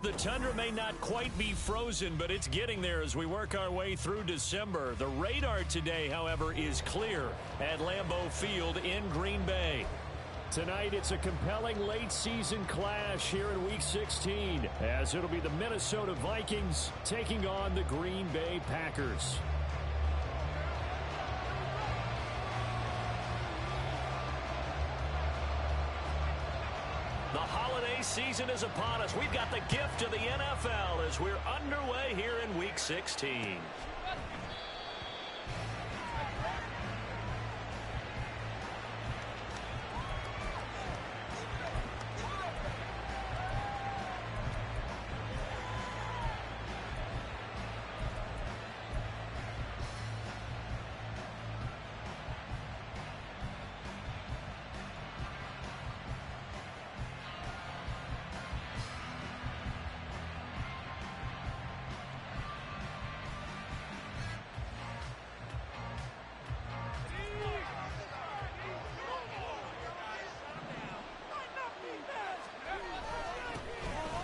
The tundra may not quite be frozen, but it's getting there as we work our way through December. The radar today, however, is clear at Lambeau Field in Green Bay. Tonight, it's a compelling late-season clash here in Week 16, as it'll be the Minnesota Vikings taking on the Green Bay Packers. The holiday season is upon us. We've got the gift of the NFL as we're underway here in Week 16.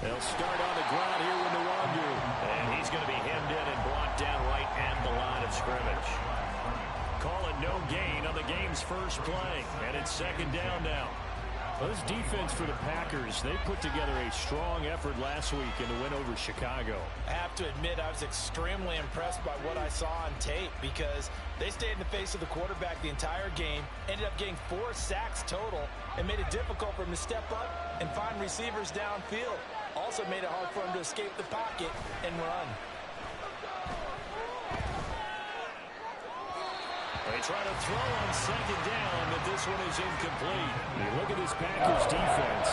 They'll start on the ground here with Nwangu. And he's going to be hemmed in and brought down right at the line of scrimmage. Calling no gain on the game's first play. And it's second down now. Well, this defense for the Packers, they put together a strong effort last week in the win over Chicago. I have to admit, I was extremely impressed by what I saw on tape because they stayed in the face of the quarterback the entire game, ended up getting 4 sacks total, and made it difficult for him to step up and find receivers downfield. Also made it hard for him to escape the pocket and run. They try to throw on second down, but this one is incomplete. You look at this Packers defense.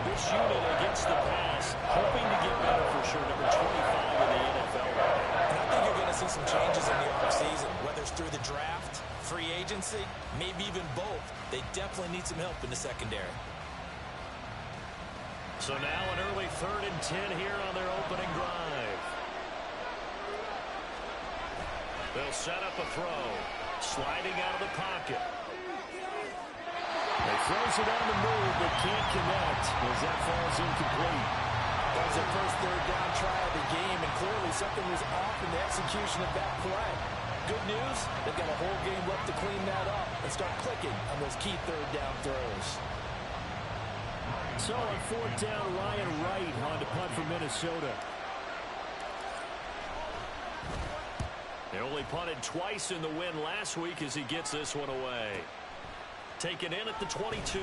This unit against the pass, hoping to get better for sure. Number 25 in the NFL. And I think you're going to see some changes in the offseason, whether it's through the draft, free agency, maybe even both. They definitely need some help in the secondary. So now an early 3rd and 10 here on their opening drive. They'll set up a throw. Sliding out of the pocket. They throws it on the move, but can't connect as that falls incomplete. That was their first 3rd down try of the game, and clearly something was off in the execution of that play. Good news, they've got a whole game left to clean that up and start clicking on those key 3rd down throws. So on 4th down, Ryan Wright on to punt for Minnesota. They only punted twice in the win last week as he gets this one away. Taken in at the 22.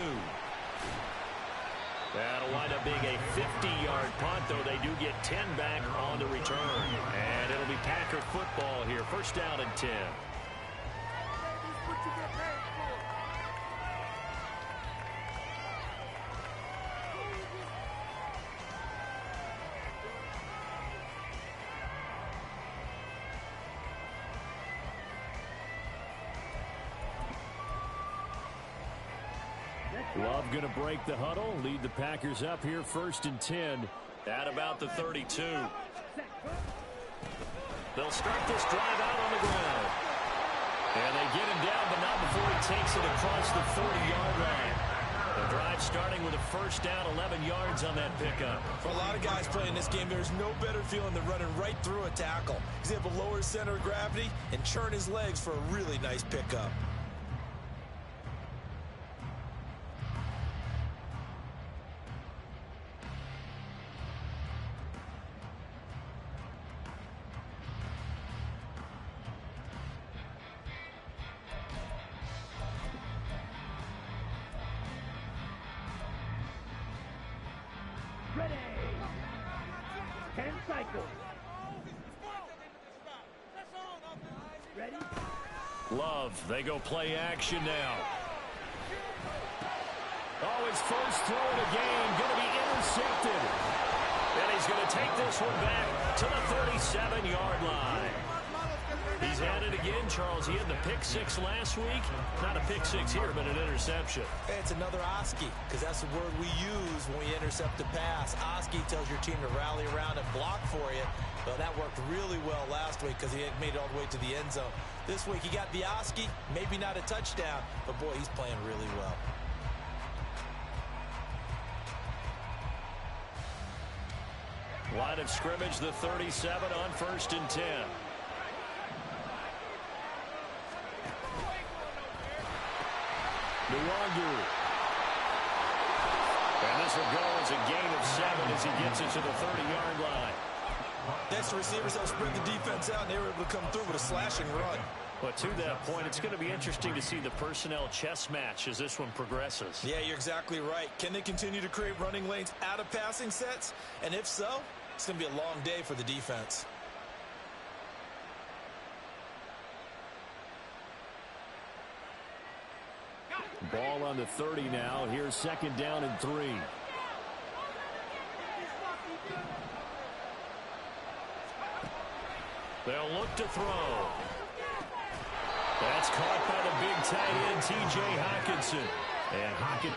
That'll wind up being a 50-yard punt, though they do get 10 back on the return. And it'll be Packer football here. 1st down and 10. Love going to break the huddle, lead the Packers up here 1st and 10 at about the 32. They'll start this drive out on the ground. And they get him down, but not before he takes it across the 40-yard line. The drive starting with a 1st down, 11 yards on that pickup. For a lot of guys playing this game, there's no better feeling than running right through a tackle. He's able to lower his center of gravity and churn his legs for a really nice pickup. Ready. 10 cycles. Ready? Love, they go play action now. Oh, his first throw of the game going to be intercepted. And he's going to take this one back to the 37-yard line. He's had it again, Charles. He had the pick 6 last week. Not a pick 6 here, but an interception. It's another Oski, because that's the word we use when we intercept a pass. Oski tells your team to rally around and block for you. Well, that worked really well last week because he had made it all the way to the end zone. This week he got the Oski, maybe not a touchdown, but boy, he's playing really well. Line of scrimmage, the 37 on 1st and 10. Nwangu. And this will go as a gain of 7 as he gets it to the 30-yard line. Next, receivers help spread the defense out, and they were able to come through with a slashing run. But to that point, it's going to be interesting to see the personnel chess match as this one progresses. Yeah, you're exactly right. Can they continue to create running lanes out of passing sets? And if so, it's going to be a long day for the defense. Ball on the 30 now. Here's 2nd down and 3. They'll look to throw. That's caught by the big tight end, T.J. Hockenson. And Hockenson.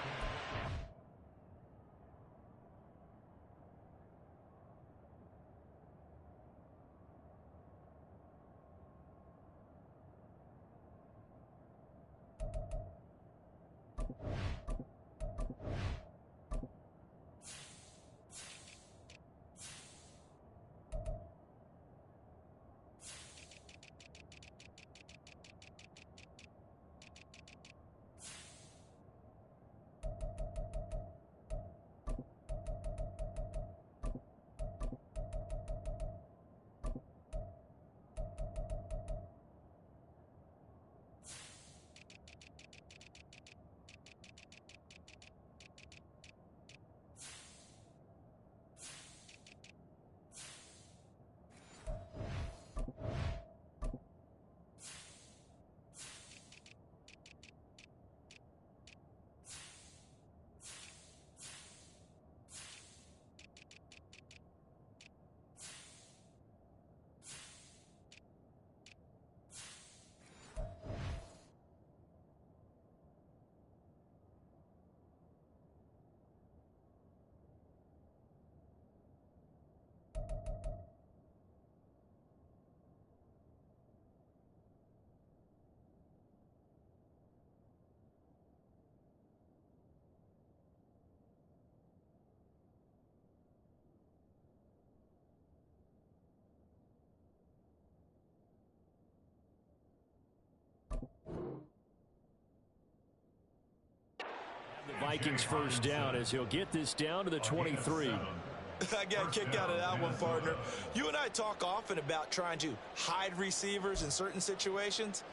The Vikings first down as he'll get this down to the 23. I got a kick out of that one, partner. You and I talk often about trying to hide receivers in certain situations,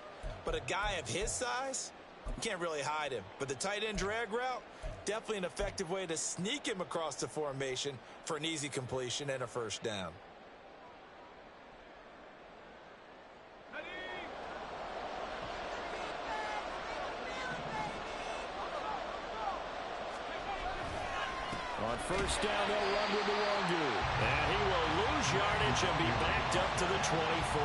but a guy of his size, you can't really hide him. But the tight end drag route, definitely an effective way to sneak him across the formation for an easy completion and a first down. On first down, they'll run with Nwangu. And he will lose yardage and be backed up to the 24.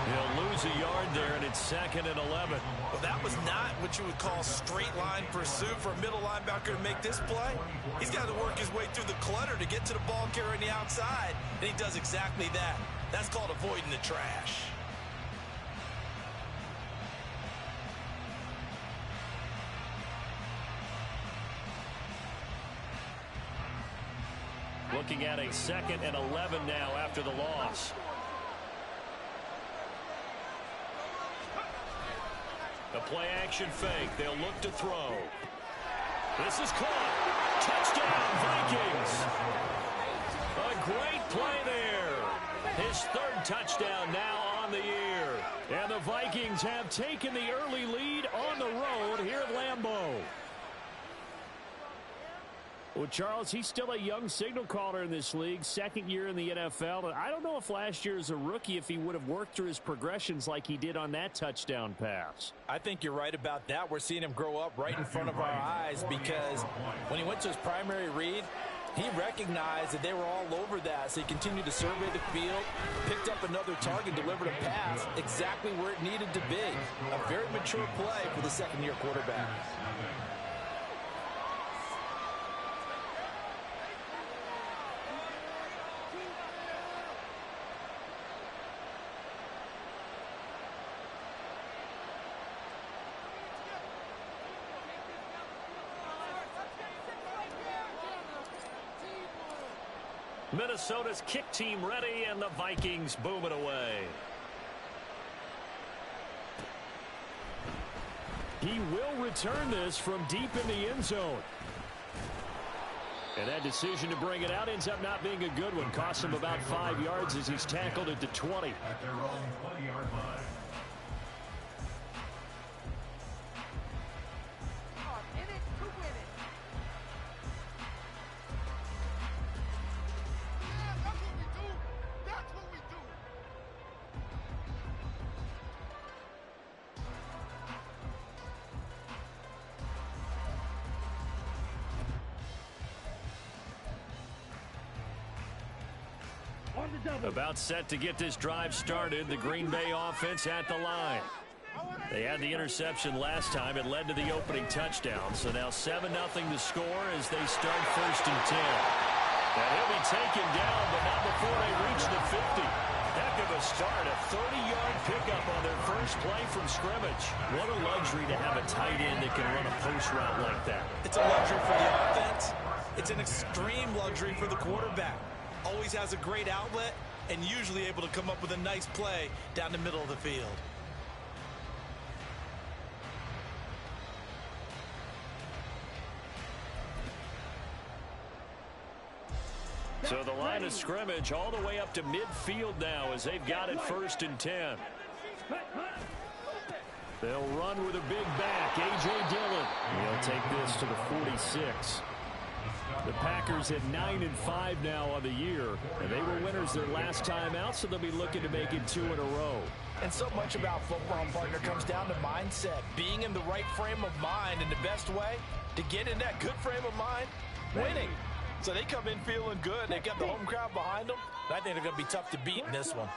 He'll lose a yard there, and it's 2nd and 11. Well, that was not what you would call straight line pursuit for a middle linebacker to make this play. He's got to work his way through the clutter to get to the ball carrier on the outside, and he does exactly that. That's called avoiding the trash. Looking at a 2nd and 11 now after the loss. The play action fake. They'll look to throw. This is caught. Touchdown, Vikings. A great play there. His 3rd touchdown now on the year. And the Vikings have taken the early lead on the road here at Lambeau. Well, Charles, he's still a young signal caller in this league, 2nd year in the NFL. And I don't know if last year as a rookie, if he would have worked through his progressions like he did on that touchdown pass. I think you're right about that. We're seeing him grow up right in front of our eyes because when he went to his primary read, he recognized that they were all over that. So he continued to survey the field, picked up another target, delivered a pass exactly where it needed to be. A very mature play for the 2nd-year quarterback. Minnesota's kick team ready, and the Vikings boom it away. He will return this from deep in the end zone. And that decision to bring it out ends up not being a good one. Costs him about 5 yards as he's tackled at the 20. At their own 20-yard line. About set to get this drive started. The Green Bay offense at the line. They had the interception last time. It led to the opening touchdown. So now 7-0 to score as they start 1st and 10. And he'll be taken down, but not before they reach the 50. Heck of a start. A 30-yard pickup on their first play from scrimmage. What a luxury to have a tight end that can run a post route like that. It's a luxury for the offense. It's an extreme luxury for the quarterback. Always has a great outlet and usually able to come up with a nice play down the middle of the field. So the line of scrimmage all the way up to midfield now as they've got it 1st and 10. They'll run with a big back. A.J. Dillon. He'll take this to the 46. The Packers at 9-5 now on the year, and they were winners their last time out, so they'll be looking to make it 2 in a row. And so much about football, partner, comes down to mindset. Being in the right frame of mind, and the best way to get in that good frame of mind, winning. So they come in feeling good. They've got the home crowd behind them. I think they're going to be tough to beat in this one.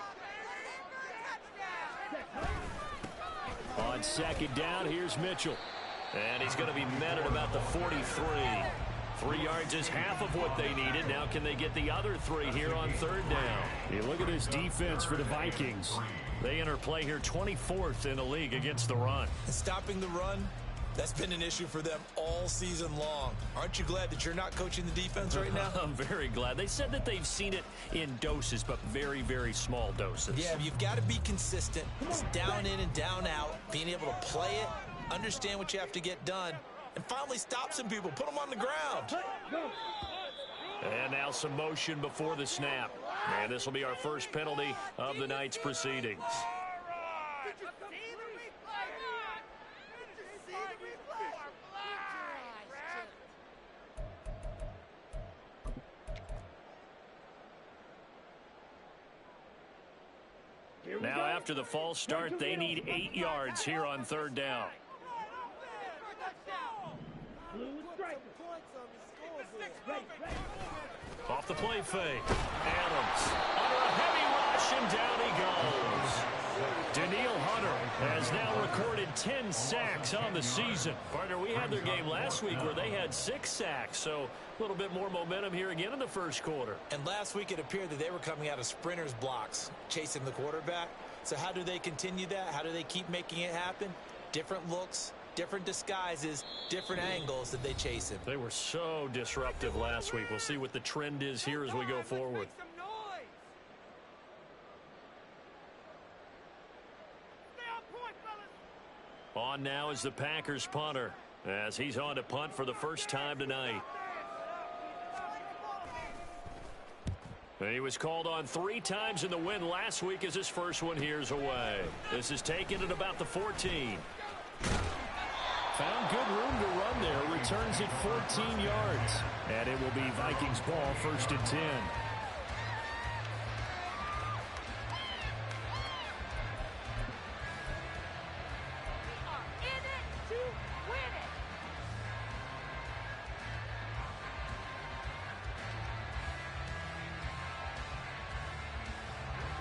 On 2nd down, here's Mitchell. And he's going to be met at about the 43. 3 yards is half of what they needed. Now can they get the other 3 here on 3rd down? You look at this defense for the Vikings. They enter play here 24th in the league against the run. And stopping the run, that's been an issue for them all season long. Aren't you glad that you're not coaching the defense right now? I'm very glad. They said that they've seen it in doses, but very, very small doses. Yeah, you've got to be consistent. It's down in and down out, being able to play it, understand what you have to get done, and finally stop some people, put them on the ground. And now some motion before the snap. And this will be our first penalty of the night's proceedings. Now after the false start, they need 8 yards here on 3rd down. Off the play fake. Adams under a heavy rush, and down he goes. Daniil Hunter has now recorded 10 sacks on the season. Partner, we had their game last week where they had 6 sacks, so a little bit more momentum here again in the first quarter. And last week it appeared that they were coming out of sprinters blocks, chasing the quarterback. So how do they continue that? How do they keep making it happen? Different looks, different disguises, different angles that they chase him. They were so disruptive last week. We'll see what the trend is here as we go forward. On now is the Packers punter as he's on to punt for the first time tonight. He was called on 3 times in the win last week as his first one here's away. This is taken at about the 14. Found good room to run there. Returns it 14 yards. And it will be Vikings ball 1st and 10.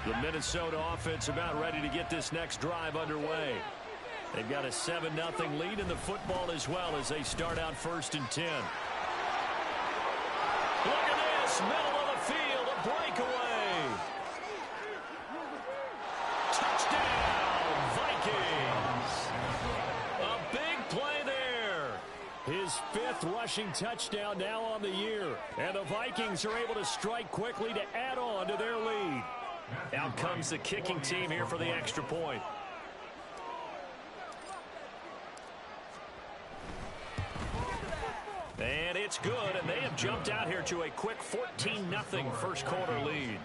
The Minnesota offense about ready to get this next drive underway. They've got a 7-0 lead in the football as well as they start out 1st and 10. Look at this, middle of the field, a breakaway. Touchdown, Vikings. A big play there. His 5th rush rushing touchdown now on the year. And the Vikings are able to strike quickly to add on to their lead. Out comes the kicking team here for the extra point. And it's good, and they have jumped out here to a quick 14-0 first quarter lead.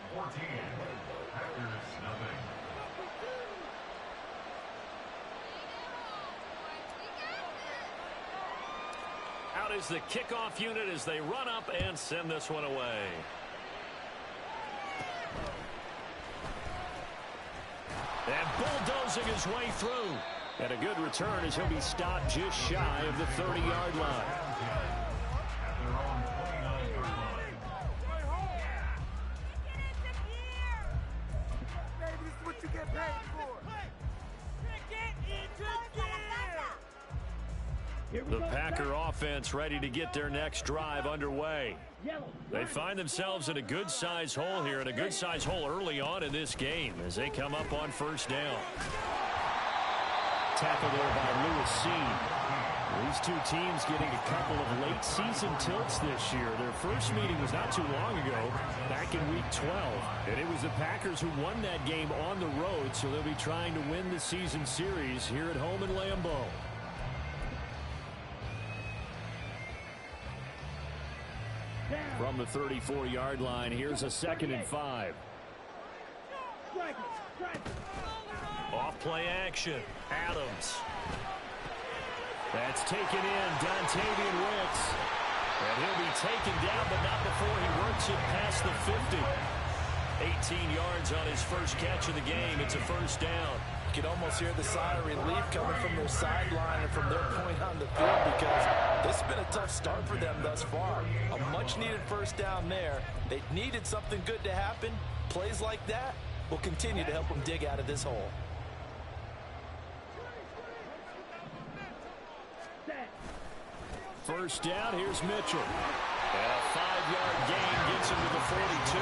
Out is the kickoff unit as they run up and send this one away. And bulldozing his way through. And a good return as he'll be stopped just shy of the 30-yard line. The Packer offense ready to get their next drive underway. They find themselves in a good-sized hole here, and a good-sized hole early on in this game as they come up on first down. Tackle there by Lewis Seed. These two teams getting a couple of late season tilts this year. Their first meeting was not too long ago, back in week 12. And it was the Packers who won that game on the road, so they'll be trying to win the season series here at home in Lambeau. From the 34-yard line, here's a 2nd and 5. Off play action. Adams. That's taken in. Dontavian Wicks. And he'll be taken down, but not before he works it past the 50. 18 yards on his first catch of the game. It's a first down. You can almost hear the sigh of relief coming from their sideline and from their point on the field, because this has been a tough start for them thus far. A much-needed first down there. They needed something good to happen. Plays like that will continue to help them dig out of this hole. First down, here's Mitchell. And a 5-yard gain gets him to the 42.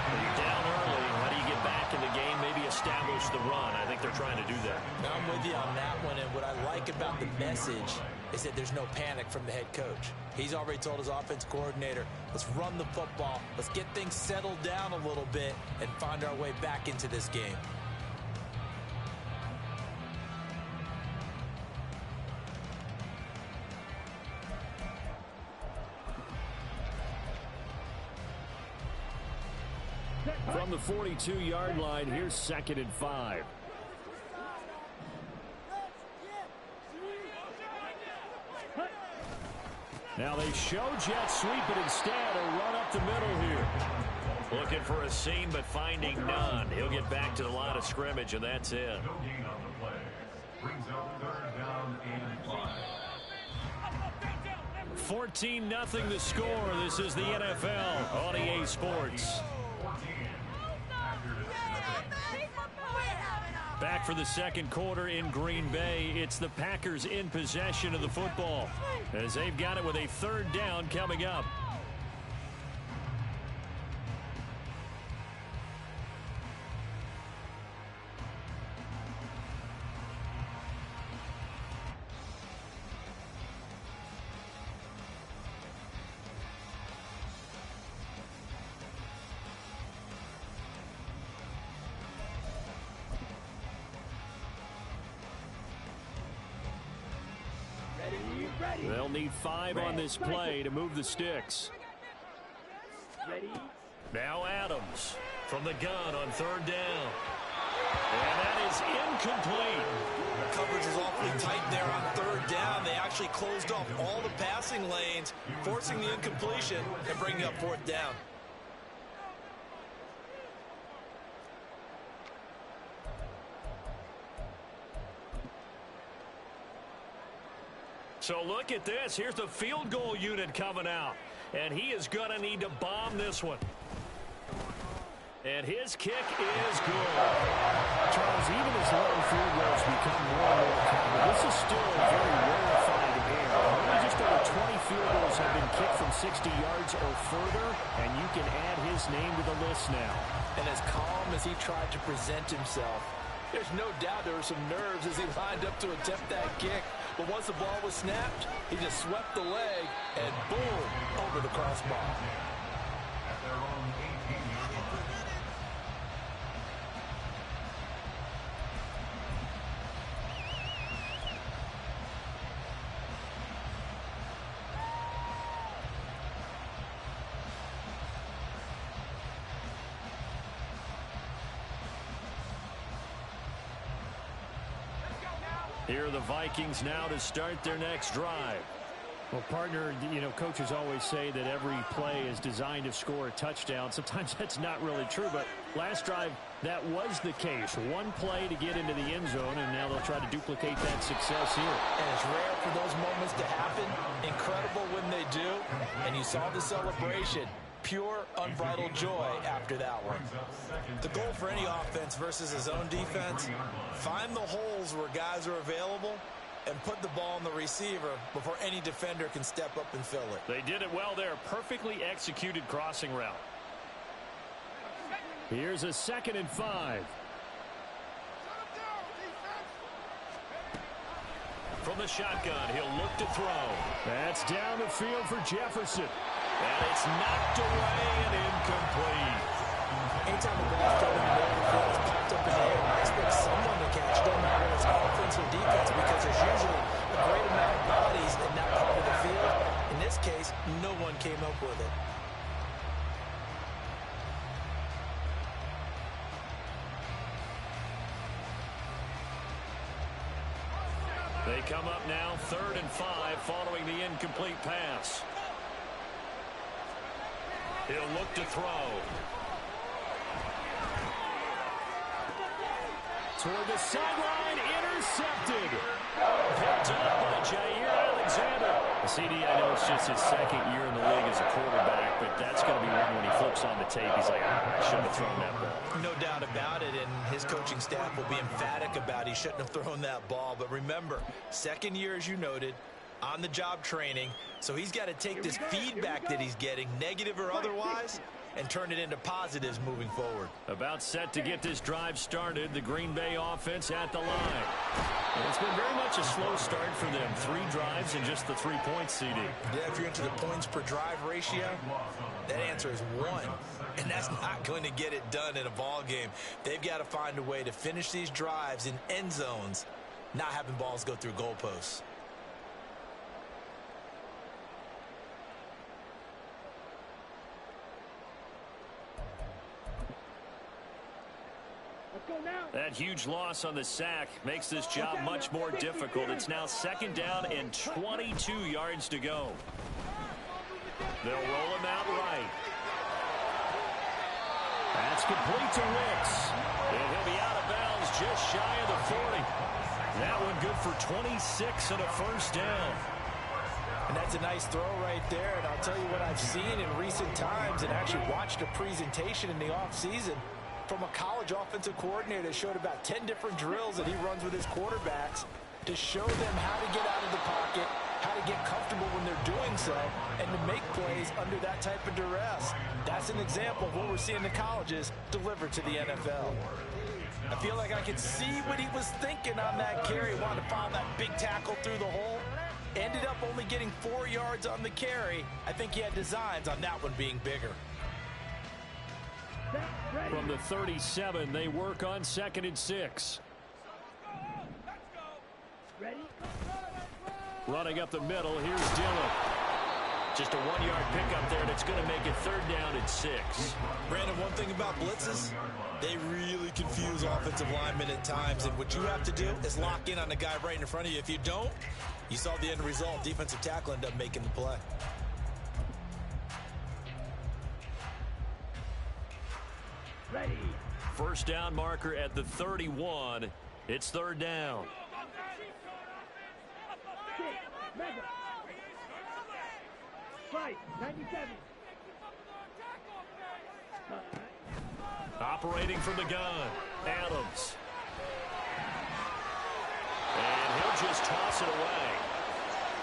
When you're down early, how do you get back in the game? Maybe establish the run. I think they're trying to do that. I'm with you on that one, and what I like about the message is that there's no panic from the head coach. He's already told his offense coordinator, let's run the football, let's get things settled down a little bit and find our way back into this game. From the 42-yard line, here's 2nd and 5. Now they show jet sweep, but instead a run up the middle here. Looking for a seam, but finding none. He'll get back to the line of scrimmage, and that's it. No gain on the play. Brings up 3rd down and 5. 14-0 the score. This is the NFL on EA Sports. Back for the second quarter in Green Bay. It's the Packers in possession of the football as they've got it with a 3rd down coming up. They'll need 5 on this play to move the sticks. Now Adams from the gun on 3rd down. And that is incomplete. The coverage is awfully tight there on 3rd down. They actually closed off all the passing lanes, forcing the incompletion and bringing up 4th down. So look at this. Here's the field goal unit coming out. And he is going to need to bomb this one. And his kick is good. Charles, even as long field goals become more and more common, this is still a very rarefied air. Only just over 20 field goals have been kicked from 60 yards or further, and you can add his name to the list now. And as calm as he tried to present himself, there's no doubt there were some nerves as he lined up to attempt that kick. But once the ball was snapped, he just swept the leg and boom, over the crossbar. At their own 18-yard line. Here are the Vikings now to start their next drive. Well, partner, coaches always say that every play is designed to score a touchdown. Sometimes that's not really true, but last drive, that was the case. One play to get into the end zone, and now they'll try to duplicate that success here. And it's rare for those moments to happen. Incredible when they do. And you saw the celebration. Pure, unbridled joy after that one. The goal for any offense versus his own defense, find the holes where guys are available and put the ball on the receiver before any defender can step up and fill it. They did it well there. Perfectly executed crossing route. Here's a 2nd and 5. From the shotgun, he'll look to throw. That's down the field for Jefferson. And it's knocked away and incomplete. Anytime the ball's thrown in the middle of the field, it's popped up in the air. I expect someone to catch it. Don't matter if it's offense or defense, because there's usually a great amount of bodies in that part of the field. In this case, no one came up with it. They come up now 3rd and 5 following the incomplete pass. He'll look to throw. Toward the sideline, intercepted. Picked up by Jair Alexander. The CD, I know it's just his 2nd year in the league as a quarterback, but that's going to be one when he flips on the tape. He's like, I shouldn't have thrown that ball. No doubt about it, and his coaching staff will be emphatic about he shouldn't have thrown that ball. But remember, 2nd year, as you noted, on-the-job training, so he's got to take this feedback that he's getting, negative or otherwise, and turn it into positives moving forward. About set to get this drive started, the Green Bay offense at the line. And it's been very much a slow start for them. 3 drives and just the 3 points, CD. Yeah, if you're into the points per drive ratio, that answer is 1. And that's not going to get it done in a ball game. They've got to find a way to finish these drives in end zones, not having balls go through goalposts. That huge loss on the sack makes this job much more difficult. It's now 2nd down and 22 yards to go. They'll roll him out right. That's complete to Wicks. And he'll be out of bounds just shy of the 40. That one good for 26 and a 1st down. And that's a nice throw right there. And I'll tell you what I've seen in recent times and actually watched a presentation in the offseason from a college offensive coordinator that showed about 10 different drills that he runs with his quarterbacks to show them how to get out of the pocket, how to get comfortable when they're doing so, and to make plays under that type of duress. That's an example of what we're seeing in the colleges delivered to the NFL. I feel like I could see what he was thinking on that carry. Wanted to file that big tackle through the hole. Ended up only getting 4 yards on the carry. I think he had designs on that one being bigger. From the 37, they work on 2nd and 6. Ready? Running up the middle, here's Dillon. Just a 1-yard pickup there, and it's going to make it 3rd down and 6. Brandon, one thing about blitzes, they really confuse offensive linemen at times, and what you have to do is lock in on the guy right in front of you. If you don't, you saw the end result. Defensive tackle ended up making the play. Ready. 1st down marker at the 31. It's 3rd down. Mega. Fight. 97. Operating from the gun, Adams. And he'll just toss it away.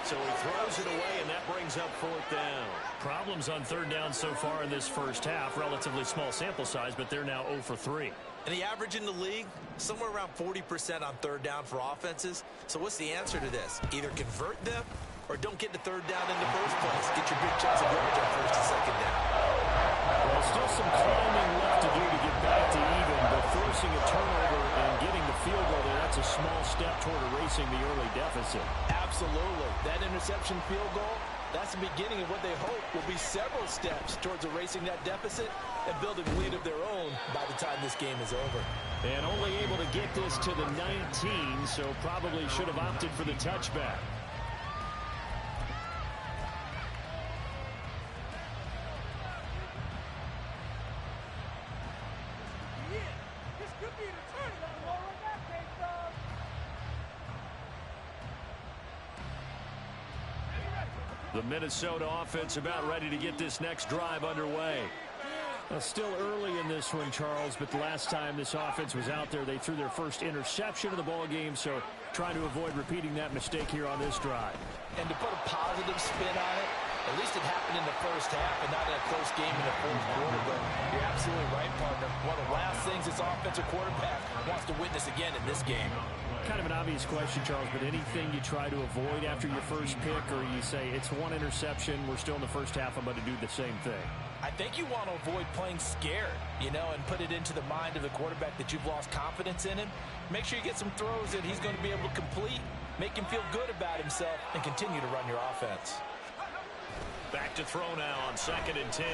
So he throws it away, and that brings up fourth down. Problems on third down so far in this first half. Relatively small sample size, but they're now 0 for 3. And the average in the league, somewhere around 40% on third down for offenses. So what's the answer to this? Either convert them or don't get the third down in the first place. Get your big chance of yardage on first and second down. Well, still some climbing left to do to get back to even, but forcing a turnover and getting the field goal there, that's a small step toward erasing the early deficit. Absolutely. That interception field goal, that's the beginning of what they hope will be several steps towards erasing that deficit and building a lead of their own by the time this game is over. And only able to get this to the 19, so probably should have opted for the touchback. The Minnesota offense about ready to get this next drive underway. Still early in this one, Charles, but the last time this offense was out there, they threw their first interception of the ball game, so trying to avoid repeating that mistake here on this drive. And to put a positive spin on it, at least it happened in the first half and not in a close game in the fourth quarter. But you're absolutely right, partner. One of the last things this offensive quarterback wants to witness again in this game. Kind of an obvious question, Charles, but anything you try to avoid after your first pick, or you say it's one interception, we're still in the first half, I'm going to do the same thing? I think you want to avoid playing scared, and put it into the mind of the quarterback that you've lost confidence in him. Make sure you get some throws that he's going to be able to complete, make him feel good about himself, and continue to run your offense. Back to throw now on 2nd and 10.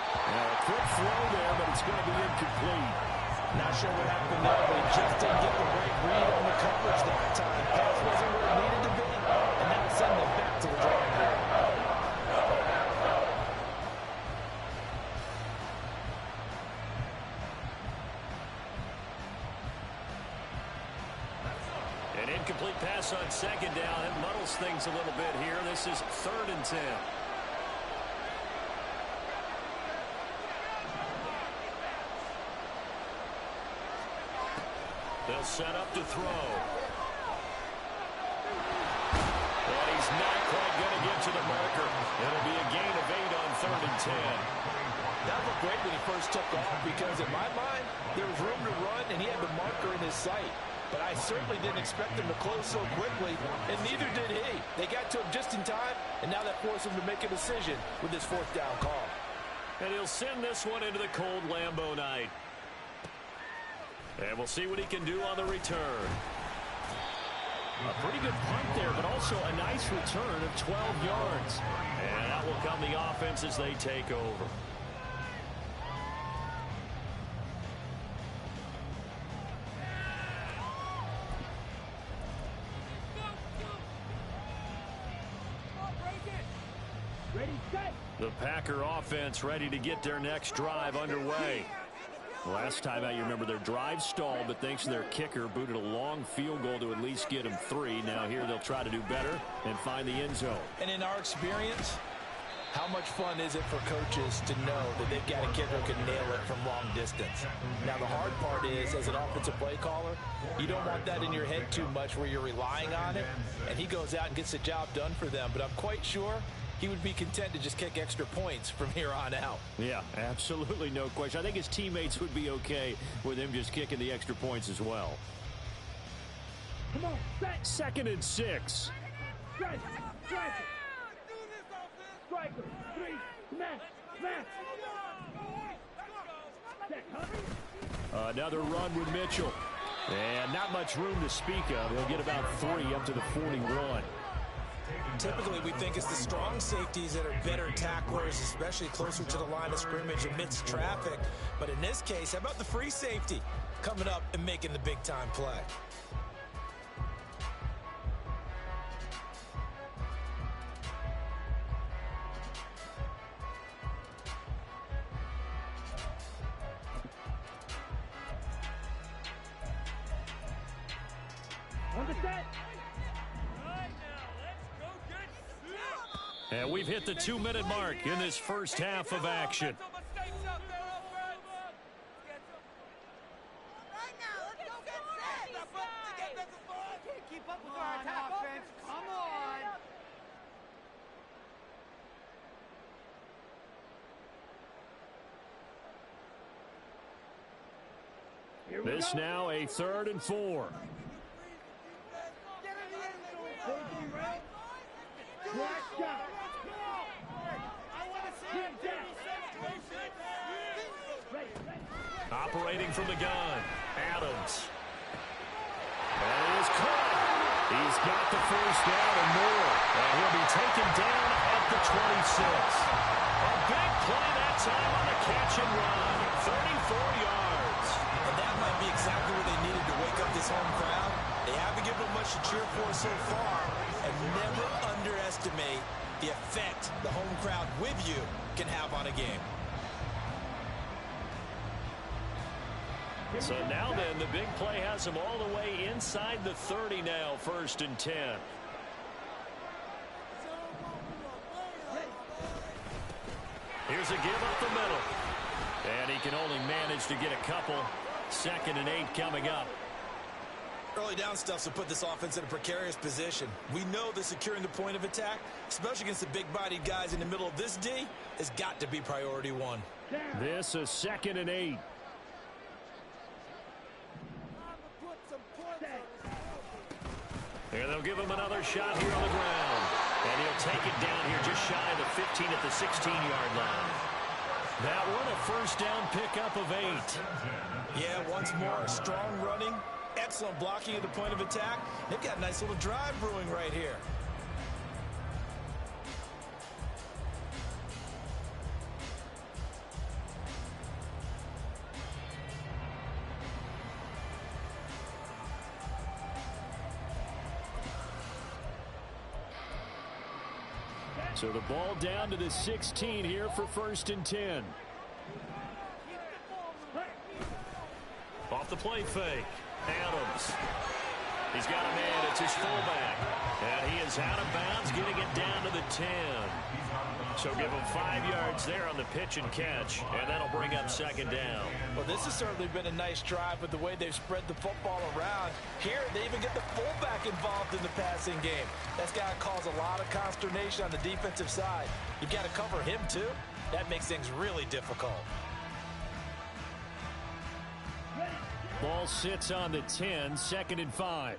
Now, a quick throw there, but it's going to be incomplete. Not sure what happened there, but he just didn't get the right read on the coverage that time. Pass wasn't where it needed to be, and that will send them back to the drawing board. An incomplete pass on 2nd down. It muddles things a little bit here. This is 3rd and 10. They'll set up to throw. And he's not quite going to get to the marker. It'll be a gain of 8 on 3rd and 10. That looked great when he first took off because, in my mind, there was room to run and he had the marker in his sight. But I certainly didn't expect him to close so quickly, and neither did he. They got to him just in time, and now that forced him to make a decision with this 4th down call. And he'll send this one into the cold Lambeau night. And we'll see what he can do on the return. A pretty good punt there, but also a nice return of 12 yards. And that will come the offense as they take over. Ready, set. The Packer offense ready to get their next drive underway. Last time out, you remember their drive stalled, but thanks to their kicker, booted a long field goal to at least get them 3. Now here they'll try to do better and find the end zone. And in our experience, how much fun is it for coaches to know that they've got a kicker who can nail it from long distance? Now the hard part is, as an offensive play caller, you don't want that in your head too much where you're relying on it, and he goes out and gets the job done for them. But I'm quite sure he would be content to just kick extra points from here on out. Yeah, absolutely no question. I think his teammates would be okay with him just kicking the extra points as well. Come on, set. 2nd and 6. Strike. Striker. Striker. 3. Smash. Smash. Set, huh? Another run with Mitchell. And not much room to speak of. He'll get about 3 up to the 41. Typically, we think it's the strong safeties that are better tacklers, especially closer to the line of scrimmage amidst traffic. But in this case, how about the free safety coming up and making the big-time play? On the set. And we've hit the 2-minute mark in this first half of action. Keep up with our attack offense. Come This now a 3rd and 4. Operating from the gun, Adams. And he is caught. He's got the first down and more. And he'll be taken down at the 26. A big play that time on the catch and run. 34 yards. And that might be exactly what they needed to wake up this home crowd. They haven't given them much to cheer for so far. And never underestimate the effect the home crowd with you can have on a game. So now then, the big play has them all the way inside the 30 now, 1st and 10. Here's a give up the middle. And he can only manage to get a couple. 2nd and 8 coming up. Early down stuff will put this offense in a precarious position. We know that securing the point of attack, especially against the big-bodied guys in the middle of this D, has got to be priority 1. This is 2nd and 8. And they'll give him another shot here on the ground. And he'll take it down here just shy of the 15 at the 16-yard line. That one a 1st down pickup of 8. Yeah, once more, strong running, excellent blocking at the point of attack. They've got a nice little drive brewing right here. So the ball down to the 16 here for 1st and 10. Off the play fake. Adams. He's got a man. It's his fullback. And he is out of bounds, getting it down to the 10. So give him 5 yards there on the pitch and catch. And that'll bring up 2nd down. Well, this has certainly been a nice drive with the way they've spread the football around. Here, they even get the fullback involved in the passing game. That's got to cause a lot of consternation on the defensive side. You've got to cover him, too. That makes things really difficult. Ball sits on the 10, 2nd and 5.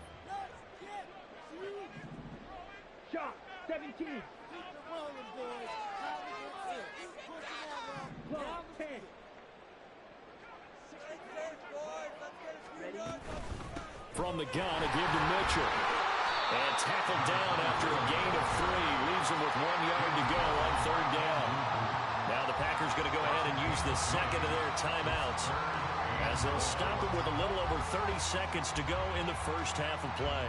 Shot, 17. From the gun, a give to Mitchell. And tackled down after a gain of 3. Leaves him with 1 yard to go on 3rd down. Now the Packers going to go ahead and use the 2nd of their timeouts, as they'll stop it with a little over 30 seconds to go in the 1st half of play.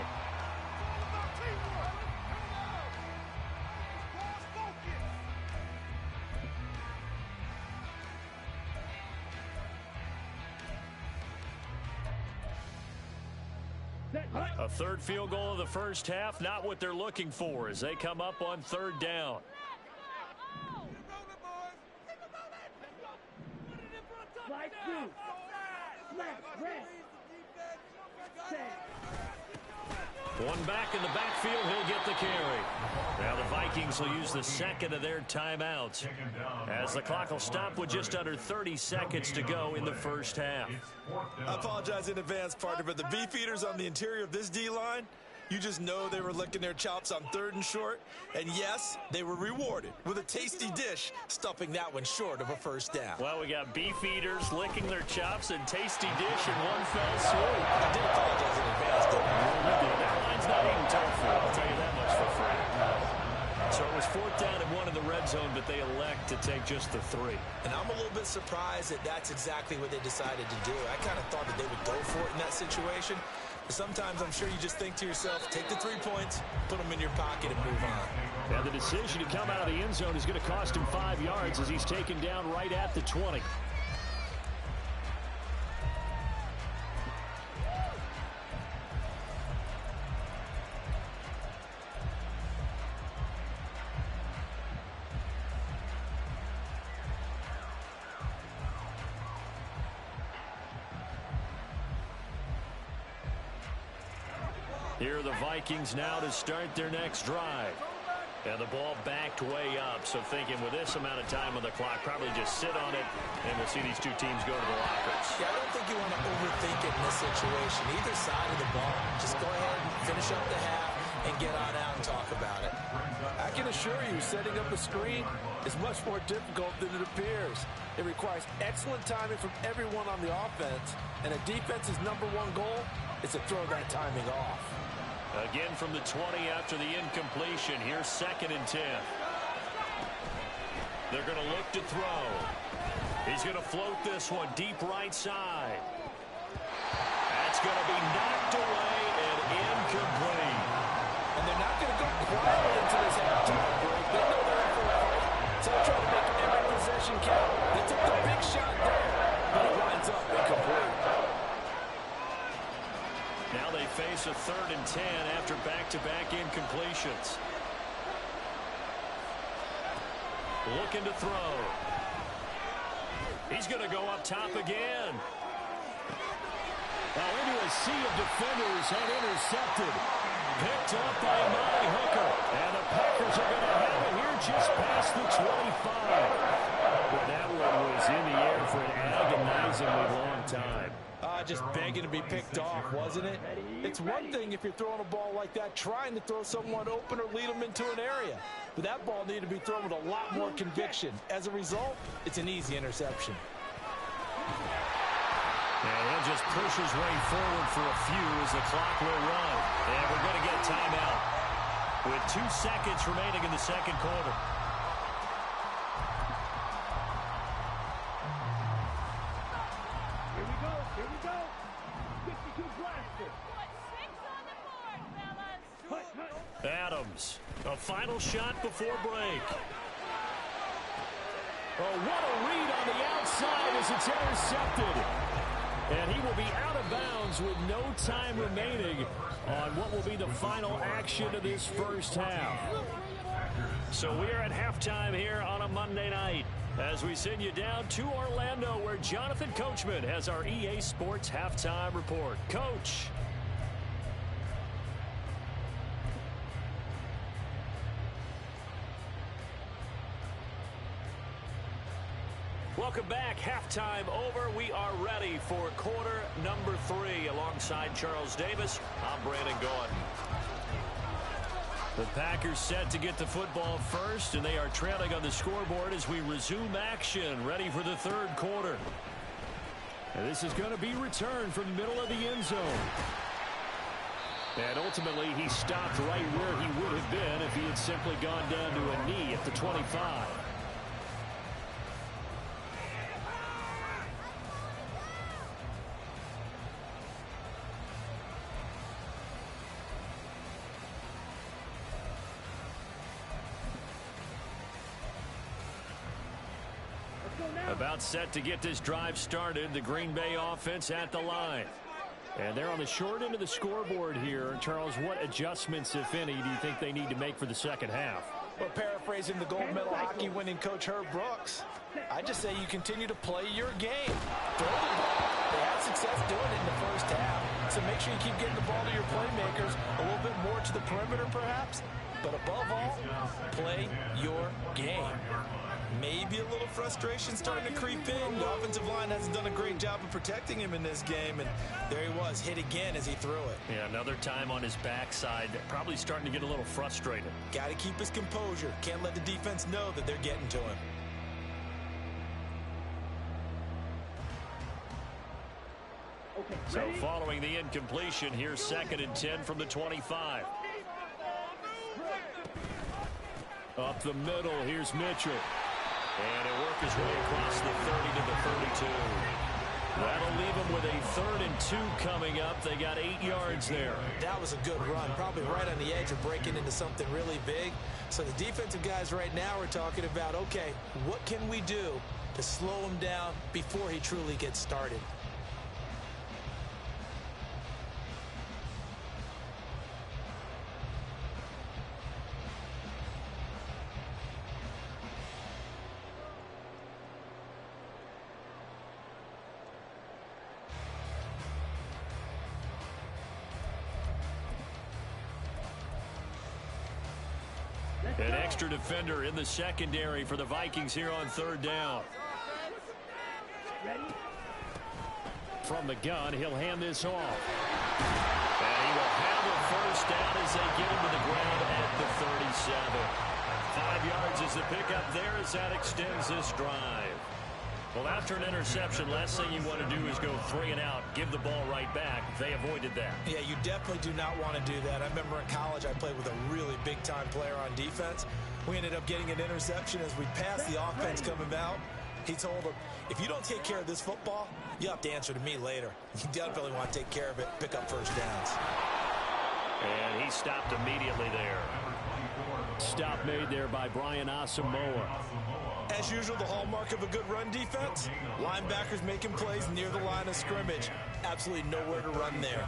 A 3rd field goal of the 1st half, not what they're looking for as they come up on 3rd down. Slide through. Smash, red. One back in the backfield, he'll get the carry. Now the Vikings will use the 2nd of their timeouts, as the clock will stop with just under 30 seconds to go in the 1st half. I apologize in advance, partner, but the beefeaters on the interior of this D-line, you just know they were licking their chops on 3rd and short. And yes, they were rewarded with a tasty dish, stuffing that one short of a 1st down. Well, we got beef eaters licking their chops and tasty dish in one fell swoop. I did apologize in advance, didn't I? That line's not eating tofu, I'll tell you that much for free. So it was 4th down and 1 in the red zone, but they elect to take just the 3. And I'm a little bit surprised that that's exactly what they decided to do. I kind of thought that they would go for it in that situation. Sometimes I'm sure you just think to yourself, take the 3 points, put them in your pocket, and move on. And the decision to come out of the end zone is going to cost him 5 yards as he's taken down right at the 20. Here are the Vikings now to start their next drive. And the ball backed way up, so thinking with this amount of time on the clock, probably just sit on it, and we'll see these two teams go to the lockers. Yeah, I don't think you want to overthink situation, either side of the ball. Just go ahead and finish up the half and get on out and talk about it. I can assure you, setting up a screen is much more difficult than it appears. It requires excellent timing from everyone on the offense, and a defense's #1 goal is to throw that timing off. Again from the 20 after the incompletion. Here's 2nd and 10. They're going to look to throw. He's going to float this one deep right side. That's going to be knocked away and incomplete. And they're not going to go quietly into this halftime break. They know they're in for a fight, so they're trying to make every possession count. They took the big shot there, but it winds up incomplete. Now they face a 3rd and 10 after back-to-back incompletions. Looking to throw. He's going to go up top again. Now into a sea of defenders and intercepted. Picked up by Amari Hooker. And the Packers are going to have it here just past the 25. But that one was in the air for an agonizingly long time. Just begging to be picked off, wasn't it? It's one thing if you're throwing a ball like that, trying to throw someone open or lead them into an area. But that ball needed to be thrown with a lot more conviction. As a result, it's an easy interception. And he'll just push his way forward for a few as the clock will run. And we're going to get timeout with 2 seconds remaining in the 2nd quarter. Here we go. 52 blaster. Adams, a final shot before break. Oh, what a read on the outside as it's intercepted. And he will be out of bounds with no time remaining on what will be the final action of this first half. So we're at halftime here on a Monday night as we send you down to Orlando where Jonathan Coachman has our EA Sports halftime report. Coach. Welcome back. Halftime over. We are ready for quarter number 3 alongside Charles Davis. I'm Brandon Gordon. The Packers set to get the football first, and they are trailing on the scoreboard as we resume action, ready for the 3rd quarter. And this is going to be returned from the middle of the end zone. And ultimately, he stopped right where he would have been if he had simply gone down to a knee at the 25. About set to get this drive started. The Green Bay offense at the line. And they're on the short end of the scoreboard here. Charles, what adjustments, if any, do you think they need to make for the second half? Well, paraphrasing the gold medal hockey winning coach Herb Brooks, I just say you continue to play your game. Throw the ball. They had success doing it in the first half. So make sure you keep getting the ball to your playmakers, a little bit more to the perimeter perhaps. But above all, play your game. Maybe a little frustration starting to creep in. The offensive line hasn't done a great job of protecting him in this game, and there he was, hit again as he threw it. Yeah, another time on his backside, probably starting to get a little frustrated. Got to keep his composure. Can't let the defense know that they're getting to him. Okay, So ready? following the incompletion, here's 2nd and 10 from the 25. Up the middle, here's Mitchell. And he'll work his way across the 30 to the 32. That'll leave him with a 3rd and 2 coming up. They got 8 yards there. That was a good run, probably right on the edge of breaking into something really big. So the defensive guys right now are talking about, okay, what can we do to slow him down before he truly gets started? An extra defender in the secondary for the Vikings here on 3rd down. Ready? From the gun, he'll hand this off. And he will have a first down as they get him to the ground at the 37. 5 yards is the pickup there as that extends this drive. Well, after an interception, last thing you want to do is go 3 and out, give the ball right back. They avoided that. Yeah, you definitely do not want to do that. I remember in college I played with a really big-time player on defense. We ended up getting an interception as we passed the offense coming out. He told him, if you don't take care of this football, you have to answer to me later. You definitely want to take care of it, pick up first downs. And he stopped immediately there. Stop made there by Brian Asamoah. As usual, the hallmark of a good run defense, linebackers making plays near the line of scrimmage. Absolutely nowhere to run there.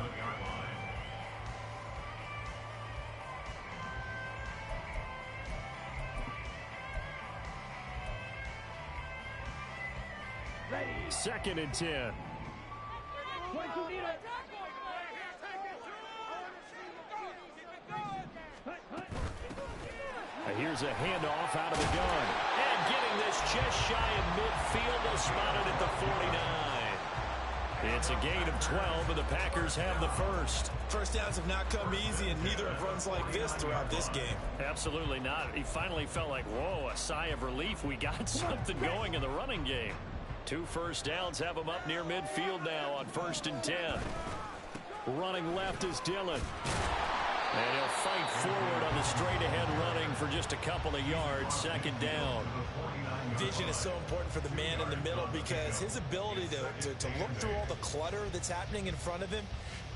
Ready. 2nd and 10. 22 meter. Here's a handoff out of the gun. And getting this just shy of midfield. They'll spot it at the 49. It's a gain of 12, and the Packers have the first. First downs have not come easy, and neither have runs like this throughout this game. Absolutely not. He finally felt like, whoa, a sigh of relief. We got something going in the running game. 2 first downs have him up near midfield now on 1st and 10. Running left is Dillon. And he'll fight forward on the straight-ahead running for just a couple of yards. 2nd down. Vision is so important for the man in the middle because his ability to look through all the clutter that's happening in front of him,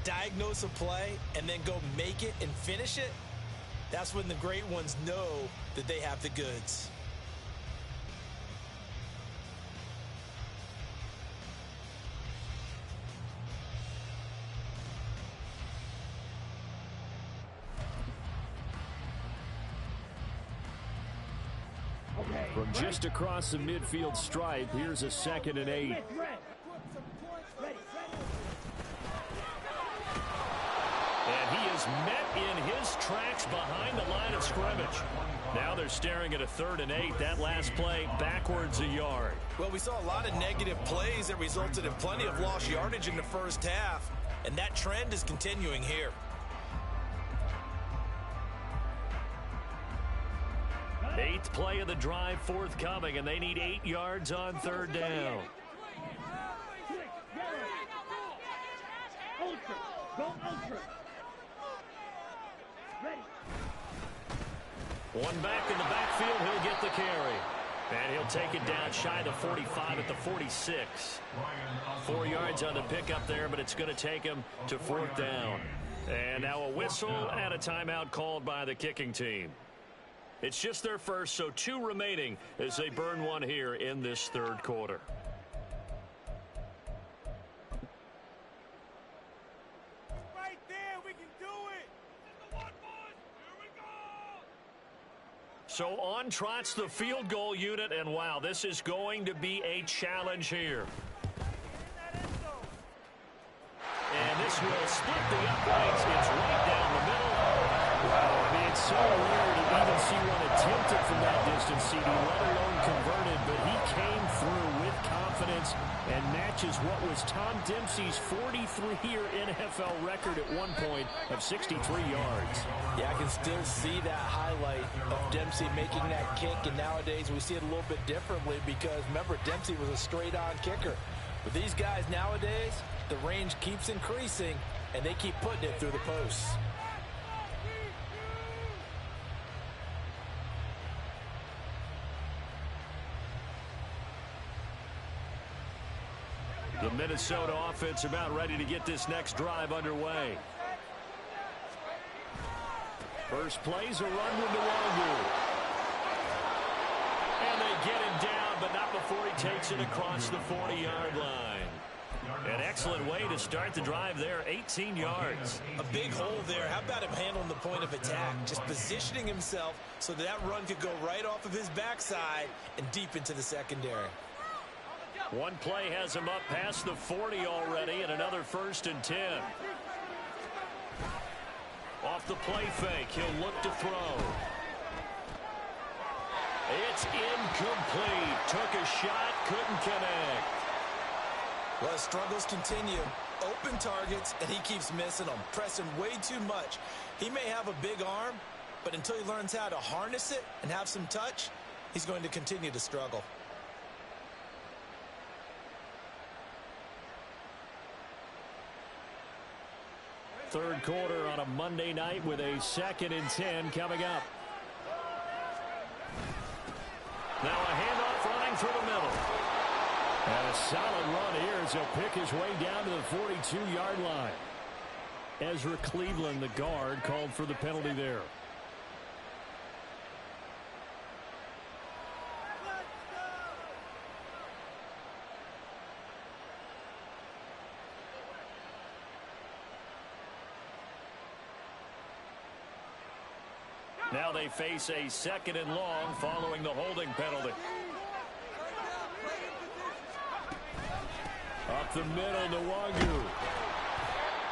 diagnose a play, and then go make it and finish it, that's when the great ones know that they have the goods. From just across the midfield stripe, here's a 2nd and 8. And he is met in his tracks behind the line of scrimmage. Now they're staring at a 3rd and 8. That last play backwards a yard. Well, we saw a lot of negative plays that resulted in plenty of lost yardage in the first half, and that trend is continuing here. 8th play of the drive forthcoming, and they need 8 yards on 3rd down. Ultra. Go ultra. Ready. One back in the backfield, he'll get the carry. And he'll take it down shy the 45 at the 46. 4 yards on the pickup there, but it's going to take him to 4th down. And now a whistle and a timeout called by the kicking team. It's just their first, so 2 remaining as they burn one here in this 3rd quarter. Right there, we can do it. This is the one, boys. Here we go. So on trots the field goal unit, and wow, this is going to be a challenge here. And this will split the uprights. It's right down the middle. Wow, I mean, it's so rare to even see one attempted from that distance, CD, let alone converted, but he came through with confidence and matches what was Tom Dempsey's 43-year NFL record at one point of 63 yards. Yeah, I can still see that highlight of Dempsey making that kick, and nowadays we see it a little bit differently because, remember, Dempsey was a straight-on kicker. But these guys nowadays, the range keeps increasing, and they keep putting it through the posts. The Minnesota offense about ready to get this next drive underway. First play's a run with Nwangu. And they get him down, but not before he takes it across the 40-yard line. An excellent way to start the drive there, 18 yards. A big hole there. How about him handling the point of attack? Just positioning himself so that run could go right off of his backside and deep into the secondary. One play has him up past the 40 already, and another 1st and 10. Off the play fake, he'll look to throw. It's incomplete. Took a shot, couldn't connect. Well, his struggles continue. Open targets, and he keeps missing them, pressing way too much. He may have a big arm, but until he learns how to harness it and have some touch, he's going to continue to struggle. Third quarter on a Monday night with a 2nd and 10 coming up. Now a handoff running through the middle. And a solid run here as he'll pick his way down to the 42-yard line. Ezra Cleveland, the guard, called for the penalty there. Now they face a 2nd and long following the holding penalty. Up the middle, Nwangu.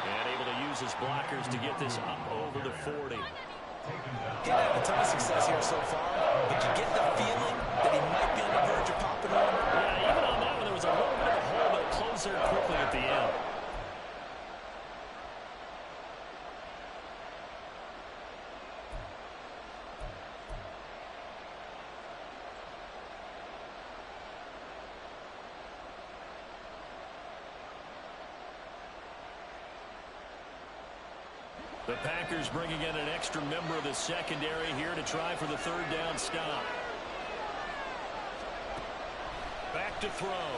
And able to use his blockers to get this up over the 40. He's had a ton of success here so far, but you get the feeling that he might be on the verge of popping on. Yeah, even on that one, there was a little bit of a hole, but it closed there quickly at the end. The Packers bringing in an extra member of the secondary here to try for the 3rd down stop. Back to throw.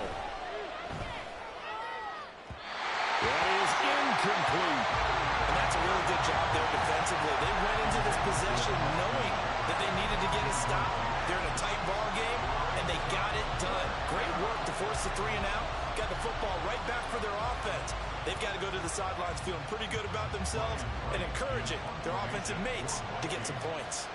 That is incomplete. And that's a really good job there defensively. They went into this possession knowing that they needed to get a stop. They're in a tight ball game, and they got it done. Great work to force the 3 and out. Got the football right back for their offense. They've got to go to the sidelines feeling pretty good about themselves and encouraging their offensive mates to get some points.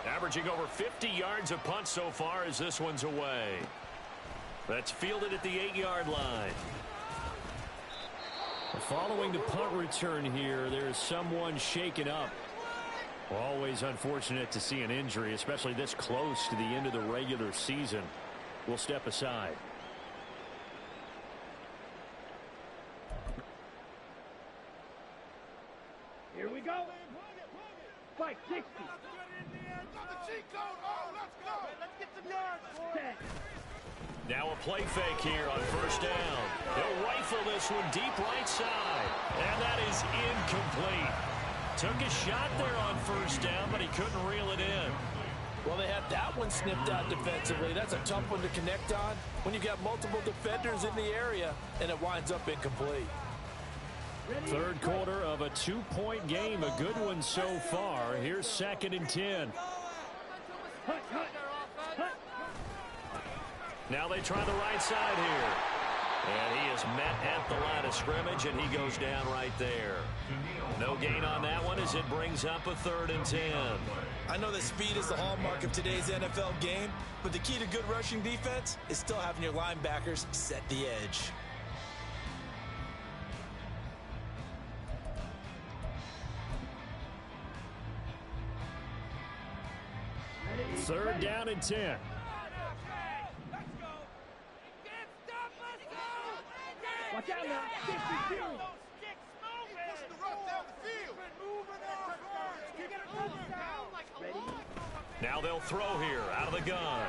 Averaging over 50 yards a punt so far as this one's away. That's fielded at the 8-yard line. Following the punt return here, there's someone shaken up. Always unfortunate to see an injury, especially this close to the end of the regular season. We'll step aside. Here we go. 560. Let's get some yards, boys. Now a play fake here on 1st down. He'll rifle this one deep right side. And that is incomplete. Took a shot there on 1st down, but he couldn't reel it in. Well, they had that one snipped out defensively. That's a tough one to connect on when you've got multiple defenders in the area, and it winds up incomplete. Third quarter of a 2-point game. A good one so far. Here's 2nd and 10. Now they try the right side here. And he is met at the line of scrimmage, and he goes down right there. No gain on that one as it brings up a 3rd and 10. I know that speed is the hallmark of today's NFL game, but the key to good rushing defense is still having your linebackers set the edge. Third down and 10. Watch out now. 52. Now they'll throw here out of the gun.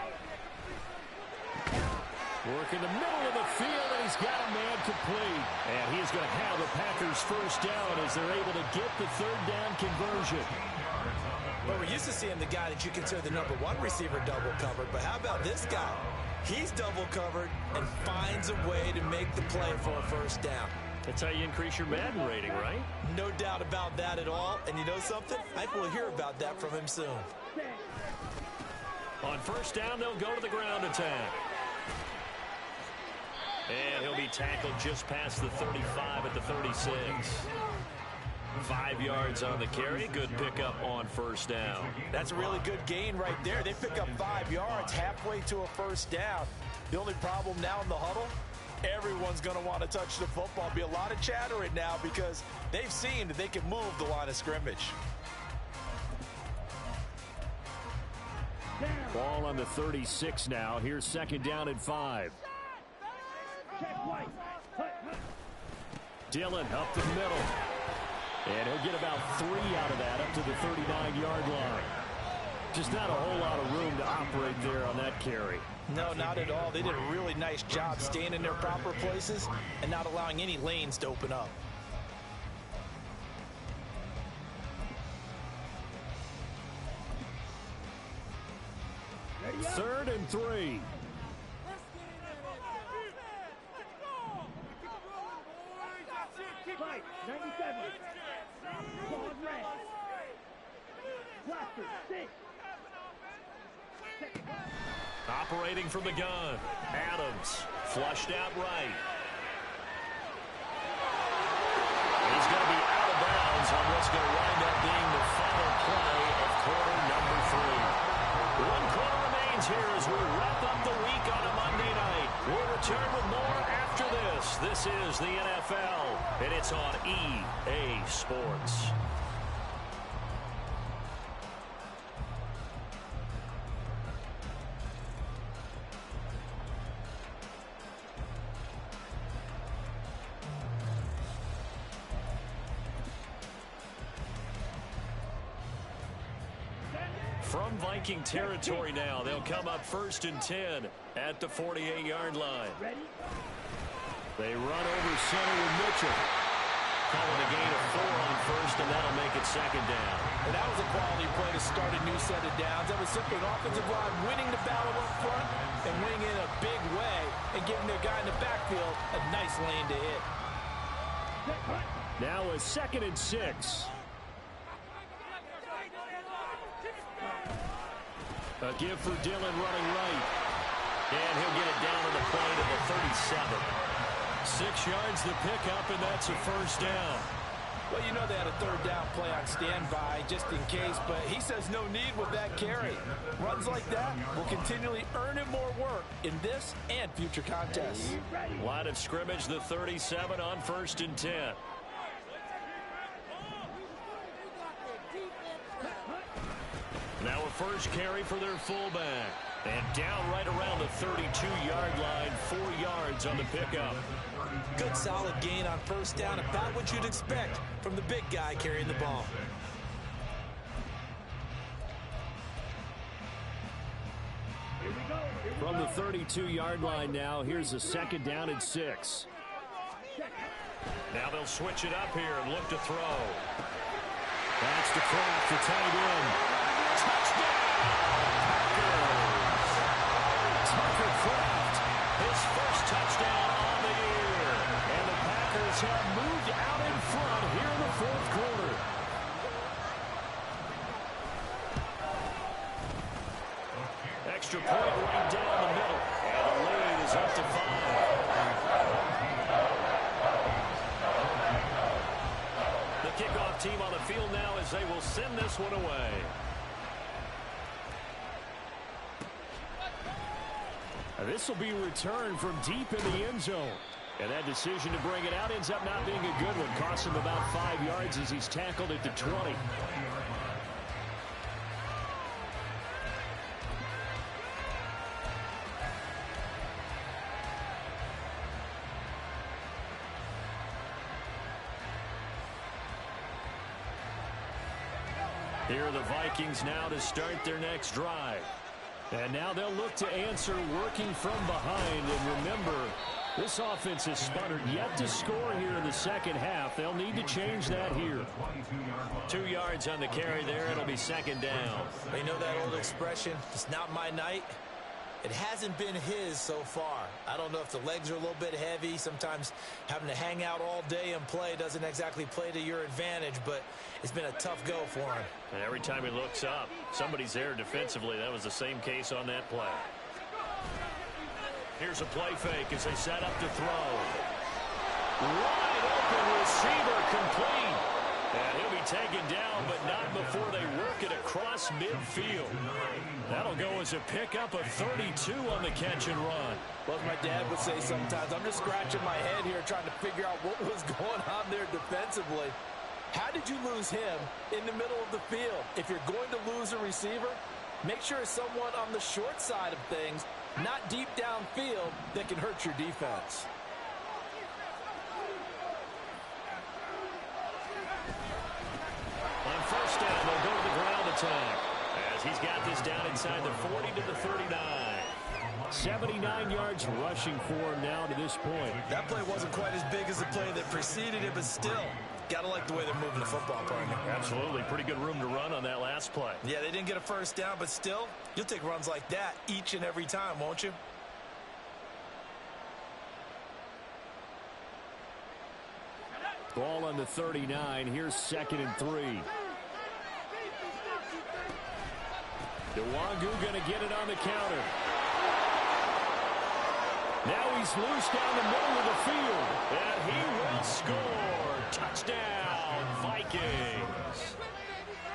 Work in the middle of the field, and he's got a man complete. And he's going to have the Packers 1st down as they're able to get the 3rd down conversion. Well, we're used to seeing the guy that you consider the #1 receiver double covered, but how about this guy? He's double covered and finds a way to make the play for a 1st down. That's how you increase your Madden rating, right? No doubt about that at all. And you know something? I think we'll hear about that from him soon. On 1st down, they'll go to the ground attack. And he'll be tackled just past the 35 at the 36. 5 yards on the carry. Good pickup on 1st down. That's a really good gain right there. They pick up 5 yards halfway to a 1st down. The only problem now in the huddle, Everyone's going to want to touch the football. Be a lot of chatter right now because they've seen that they can move the line of scrimmage. Ball on the 36 now. Here's second down and 5. Dillon up the middle. And he'll get about 3 out of that up to the 39-yard line. Just not a whole lot of room to operate there on that carry. No, not at all. They did a really nice job staying in their proper places and not allowing any lanes to open up. Third and 3. Fight, 97. Ball red. Blaster, 6. Operating from the gun. Adams flushed out right. He's going to be out of bounds on what's going to wind up being the final play of quarter number 3. 1 quarter remains here as we wrap up the week on a Monday night. We'll return with more after this. This is the NFL, and it's on EA Sports. From Viking territory now, they'll come up 1st and 10 at the 48-yard line. They run over center with Mitchell. Calling a gain of 4 on 1st, and that'll make it 2nd down. And that was a quality play to start a new set of downs. That was simply an offensive line winning the battle up front and winning in a big way and giving their guy in the backfield a nice lane to hit. Now a 2nd and 6. A give for Dillon running right. And he'll get it down to the play to the 37. 6 yards the pickup, and that's a 1st down. Well, you know they had a 3rd down play on standby just in case, but he says no need with that carry. Runs like that will continually earn him more work in this and future contests. Line of scrimmage, the 37 on 1st and 10. Now a first carry for their fullback. And down right around the 32-yard line, 4 yards on the pickup. Good solid gain on 1st down, about what you'd expect from the big guy carrying the ball. From the 32-yard line now, here's a 2nd down and 6. Now they'll switch it up here and look to throw. That's to Kraft, the tight end. Touchdown! Tucker Kraft, his first touchdown on the year. And the Packers have moved out in front here in the 4th quarter. Extra point right down the middle. And the lead is up to 5. The kickoff team on the field now as they will send this one away. This will be returned from deep in the end zone. And that decision to bring it out ends up not being a good one. Costs him about 5 yards as he's tackled at the 20. Here are the Vikings now to start their next drive. And now they'll look to answer working from behind. And remember, this offense has sputtered yet to score here in the second half. They'll need to change that here. 2 yards on the carry there. It'll be 2nd down. They know that old expression, it's not my night. It hasn't been his so far. I don't know if the legs are a little bit heavy. Sometimes having to hang out all day and play doesn't exactly play to your advantage, but it's been a tough go for him. And every time he looks up, somebody's there defensively. That was the same case on that play. Here's a play fake as they set up to throw. Wide open receiver complete. And he'll be taken down, but not before they work it across midfield. That'll go as a pickup of 32 on the catch and run. Well, as my dad would say sometimes, I'm just scratching my head here trying to figure out what was going on there defensively. How did you lose him in the middle of the field? If you're going to lose a receiver, make sure it's someone on the short side of things, not deep downfield, that can hurt your defense. On first down, they'll go to the ground attack as he's got this down inside the 40 to the 39. 79 yards rushing for him now to this point. That play wasn't quite as big as the play that preceded it, but still, got to like the way they're moving the football, partner. Absolutely. Pretty good room to run on that last play. Yeah, they didn't get a first down, but still, you'll take runs like that each and every time, won't you? Ball on the 39. Here's 2nd and 3. Nwangu going to get it on the counter. Now he's loose down the middle of the field. And he will score. Touchdown, Vikings.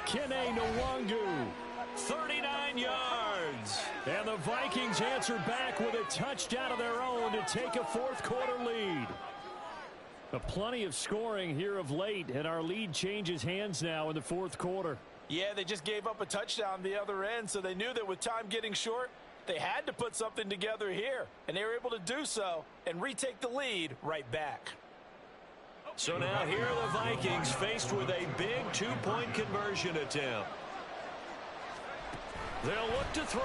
Kene Nwangu, 39 yards. And the Vikings answer back with a touchdown of their own to take a fourth-quarter lead. Plenty of scoring here of late, and our lead changes hands now in the fourth quarter. Yeah, they just gave up a touchdown the other end, so they knew that with time getting short, they had to put something together here, and they were able to do so and retake the lead right back. So now here are the Vikings faced with a big two-point conversion attempt. They'll look to throw.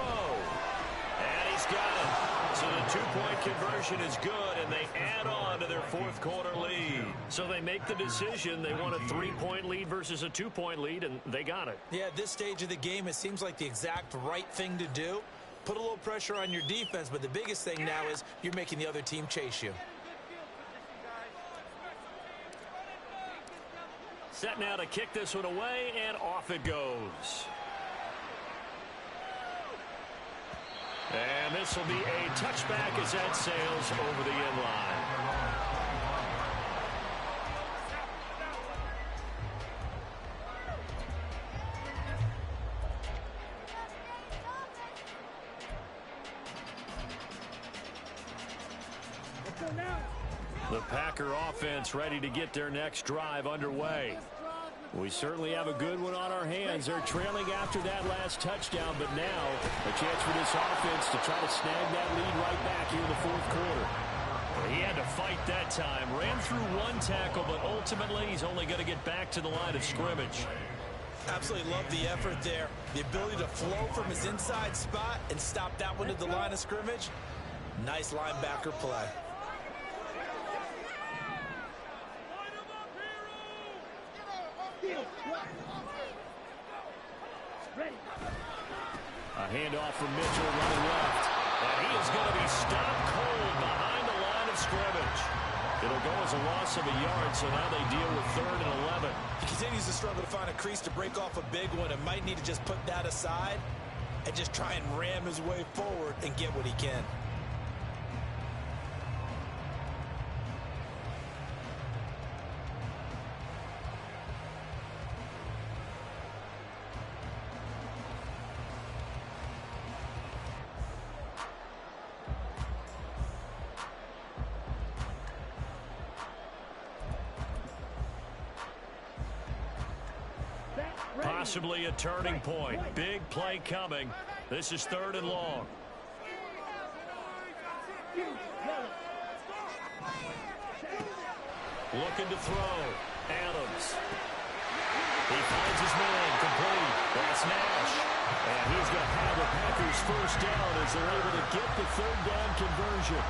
And he's got it. So the two-point conversion is good, and they add on to their fourth-quarter lead. So they make the decision. They want a 3-point lead versus a 2-point lead, and they got it. Yeah, at this stage of the game, it seems like the exact right thing to do. Put a little pressure on your defense, but the biggest thing now is you're making the other team chase you. Set now to kick this one away, and off it goes. And this will be a touchback as that sails over the end line. The Packer offense ready to get their next drive underway. We certainly have a good one on our hands. They're trailing after that last touchdown, but now a chance for this offense to try to snag that lead right back here in the fourth quarter. He had to fight that time. Ran through one tackle, but ultimately he's only going to get back to the line of scrimmage. Absolutely love the effort there. The ability to flow from his inside spot and stop that one at the line of scrimmage. Nice linebacker play. A handoff from Mitchell running left. And he is going to be stopped cold behind the line of scrimmage. It'll go as a loss of a yard, so now they deal with 3rd and 11. He continues to struggle to find a crease to break off a big one and might need to just put that aside and just try and ram his way forward and get what he can. Possibly a turning point. Big play coming. This is 3rd and long. Looking to throw. Adams. He finds his man. Complete. That's Nash. And he's going to have the Packers first down as they're able to get the 3rd down conversion.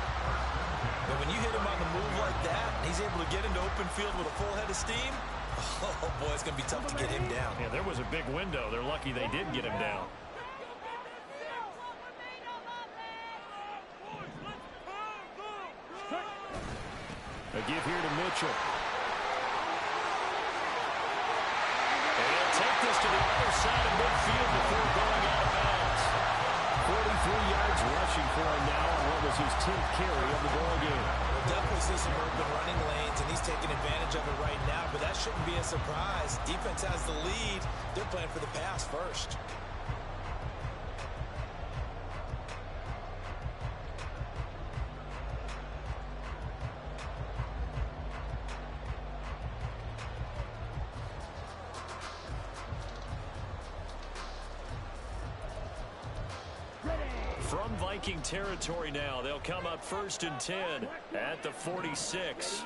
But when you hit him on the move like that, he's able to get into open field with a full head of steam. Oh, boy, it's going to be tough to get him down. Yeah, there was a big window. They're lucky they did get him down. A give here to Mitchell. And he'll take this to the other side of midfield before going out of bounds. yards rushing for him now on what was his 10th carry of the ball game. We'll definitely see some open running lanes, and he's taking advantage of it right now, but that shouldn't be a surprise. Defense has the lead. They're playing for the pass first. From Viking territory now, they'll come up 1st and 10 at the 46.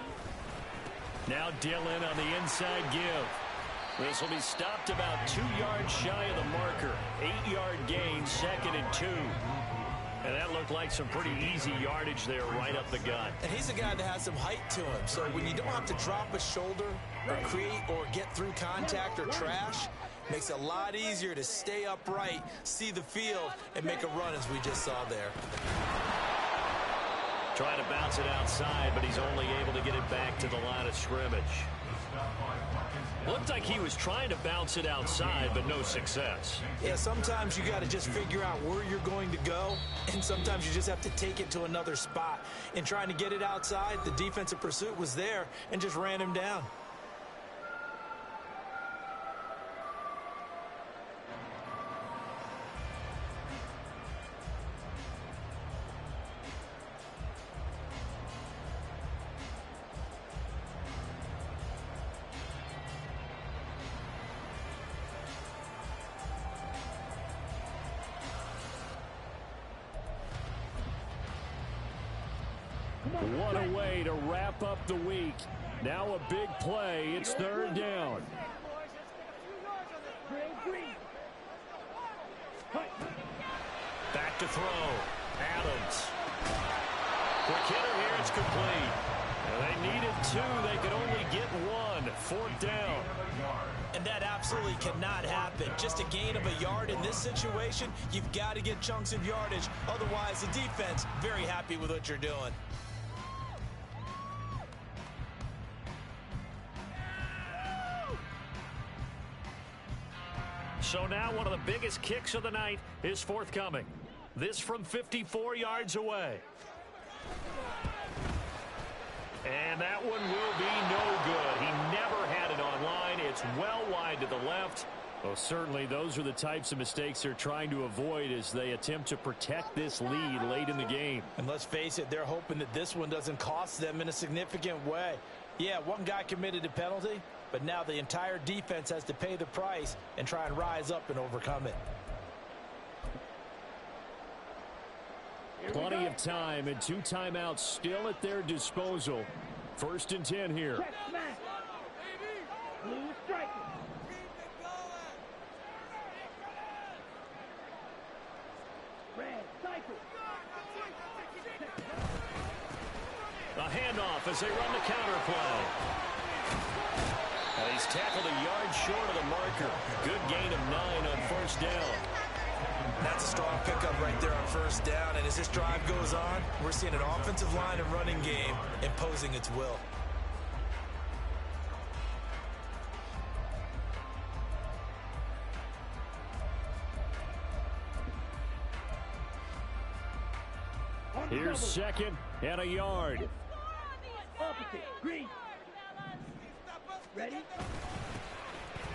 Now Dillon on the inside give. This will be stopped about 2 yards shy of the marker. 8-yard gain, 2nd and 2. And that looked like some pretty easy yardage there right up the gut. And he's a guy that has some height to him. So when you don't have to drop a shoulder or create or get through contact or trash, makes it a lot easier to stay upright, see the field, and make a run as we just saw there. Trying to bounce it outside, but he's only able to get it back to the line of scrimmage. Looked like he was trying to bounce it outside, but no success. Yeah, sometimes you got to just figure out where you're going to go, and sometimes you just have to take it to another spot. In trying to get it outside, the defensive pursuit was there and just ran him down. What a way to wrap up the week. Now a big play. It's 3rd down. Back to throw. Adams. Quick hitter here. It's complete. And they needed 2. They could only get 1. 4th down. And that absolutely cannot happen. Just a gain of a yard in this situation, you've got to get chunks of yardage. Otherwise, the defense, very happy with what you're doing. So now one of the biggest kicks of the night is forthcoming. This from 54 yards away. And that one will be no good. He never had it on line. It's well wide to the left. Well, certainly those are the types of mistakes they're trying to avoid as they attempt to protect this lead late in the game. And let's face it, they're hoping that this one doesn't cost them in a significant way. Yeah, one guy committed a penalty, but now the entire defense has to pay the price and try and rise up and overcome it. Plenty of time and 2 timeouts still at their disposal. 1st and 10 here. A handoff as they run the counter play. He's tackled a yard short of the marker. Good gain of 9 on 1st down. That's a strong pickup right there on 1st down. And as this drive goes on, we're seeing an offensive line and running game imposing its will. Here's 2nd and a yard. Ready?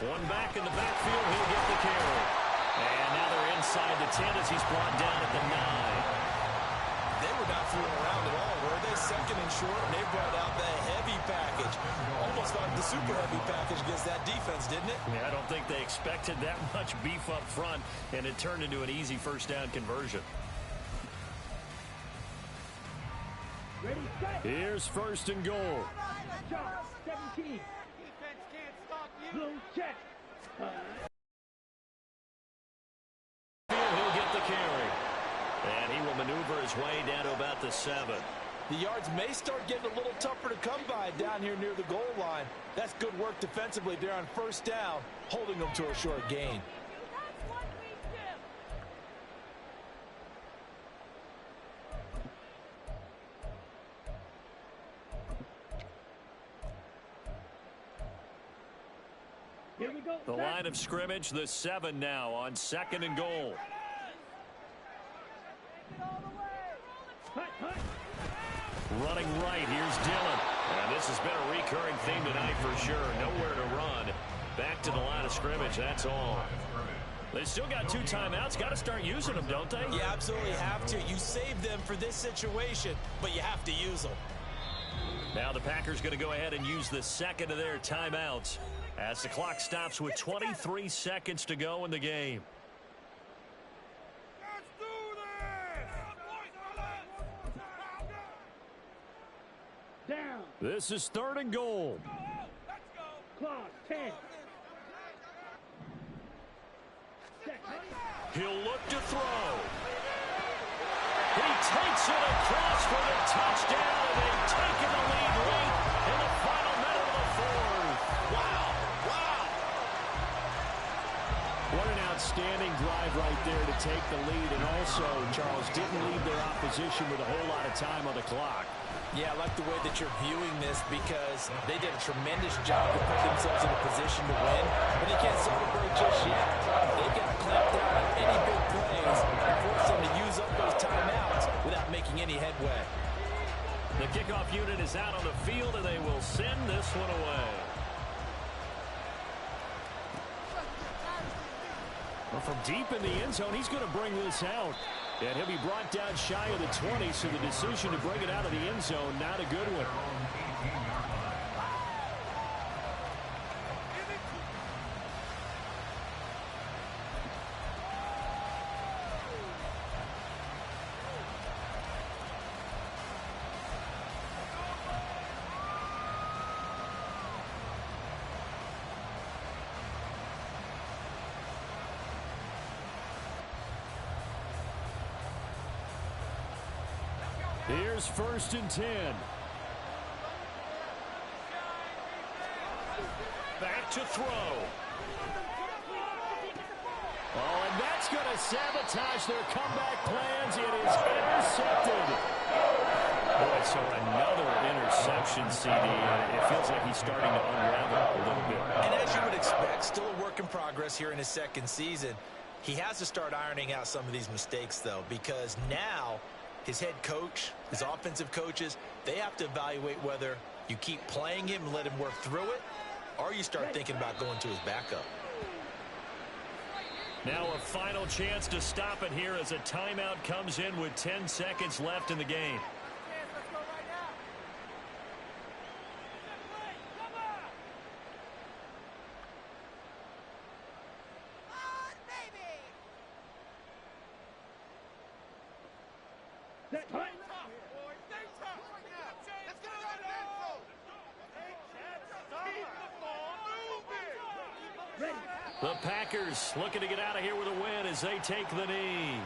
One back in the backfield. He'll get the carry. And now they're inside the 10 as he's brought down at the 9. They were not fooling around at all, were they? 2nd and short, and they brought out the heavy package. Almost like the super heavy package against that defense, didn't it? Yeah, I don't think they expected that much beef up front, and it turned into an easy 1st down conversion. Here's 1st and goal. 17. Defense can't stop you. Blue check. He'll get the carry. And he will maneuver his way down to about the 7. The yards may start getting a little tougher to come by down here near the goal line. That's good work defensively there on 1st down, holding them to a short gain. The line of scrimmage, the 7 now on 2nd and goal. running right. Here's Dillon. And this has been a recurring theme tonight for sure. Nowhere to run. Back to the line of scrimmage, that's all. They still got 2 timeouts. Got to start using them, don't they? You absolutely have to. You save them for this situation, but you have to use them. Now the Packers going to go ahead and use the second of their timeouts as the clock stops with 23 seconds to go in the game. Let's do this! Down. This is 3rd and goal. Let's go. Clock, 10. He'll look to throw. He takes it across for the touchdown, and they've taken the lead late in the final minute of the 4th. Wow. Wow. What an outstanding drive right there to take the lead, and also, Charles, didn't leave their opposition with a whole lot of time on the clock. Yeah, I like the way that you're viewing this because they did a tremendous job to put themselves in a position to win, but they can't celebrate just yet. They've got to clamp down on any big plays and force them to use up those timeouts without making any headway. The kickoff unit is out on the field, and they will send this one away. Well, from deep in the end zone, he's going to bring this out. And he'll be brought down shy of the 20, so the decision to bring it out of the end zone, not a good one. Here's 1st and 10. Back to throw. Oh, and that's going to sabotage their comeback plans. It is intercepted. Boy, so another interception, CD. It feels like he's starting to unravel a little bit. And as you would expect, still a work in progress here in his 2nd season. He has to start ironing out some of these mistakes, though, because now his head coach, his offensive coaches, they have to evaluate whether you keep playing him and let him work through it, or you start thinking about going to his backup. Now a final chance to stop it here as a timeout comes in with 10 seconds left in the game. Let's go right now. The Packers looking to get out of here with a win as they take the knee.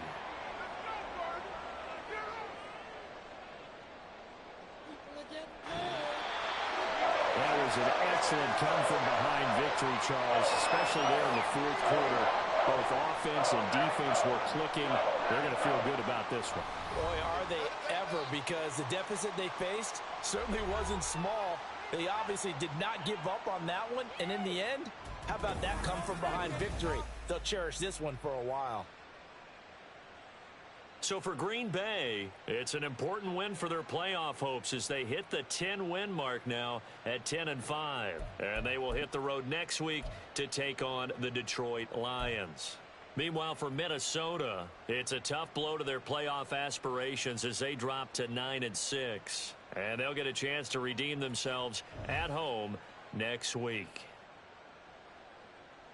That was an excellent come-from-behind victory, Charles, especially there in the 4th quarter. Both offense and defense were clicking. They're going to feel good about this one. Boy, are they ever, because the deficit they faced certainly wasn't small. They obviously did not give up on that one, and in the end, how about that come-from-behind victory? They'll cherish this one for a while. So for Green Bay, it's an important win for their playoff hopes as they hit the 10-win mark now at 10-5. And they will hit the road next week to take on the Detroit Lions. Meanwhile, for Minnesota, it's a tough blow to their playoff aspirations as they drop to 9-6. And they'll get a chance to redeem themselves at home next week.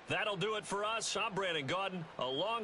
That'll do it for us. I'm Brandon Gaudin, along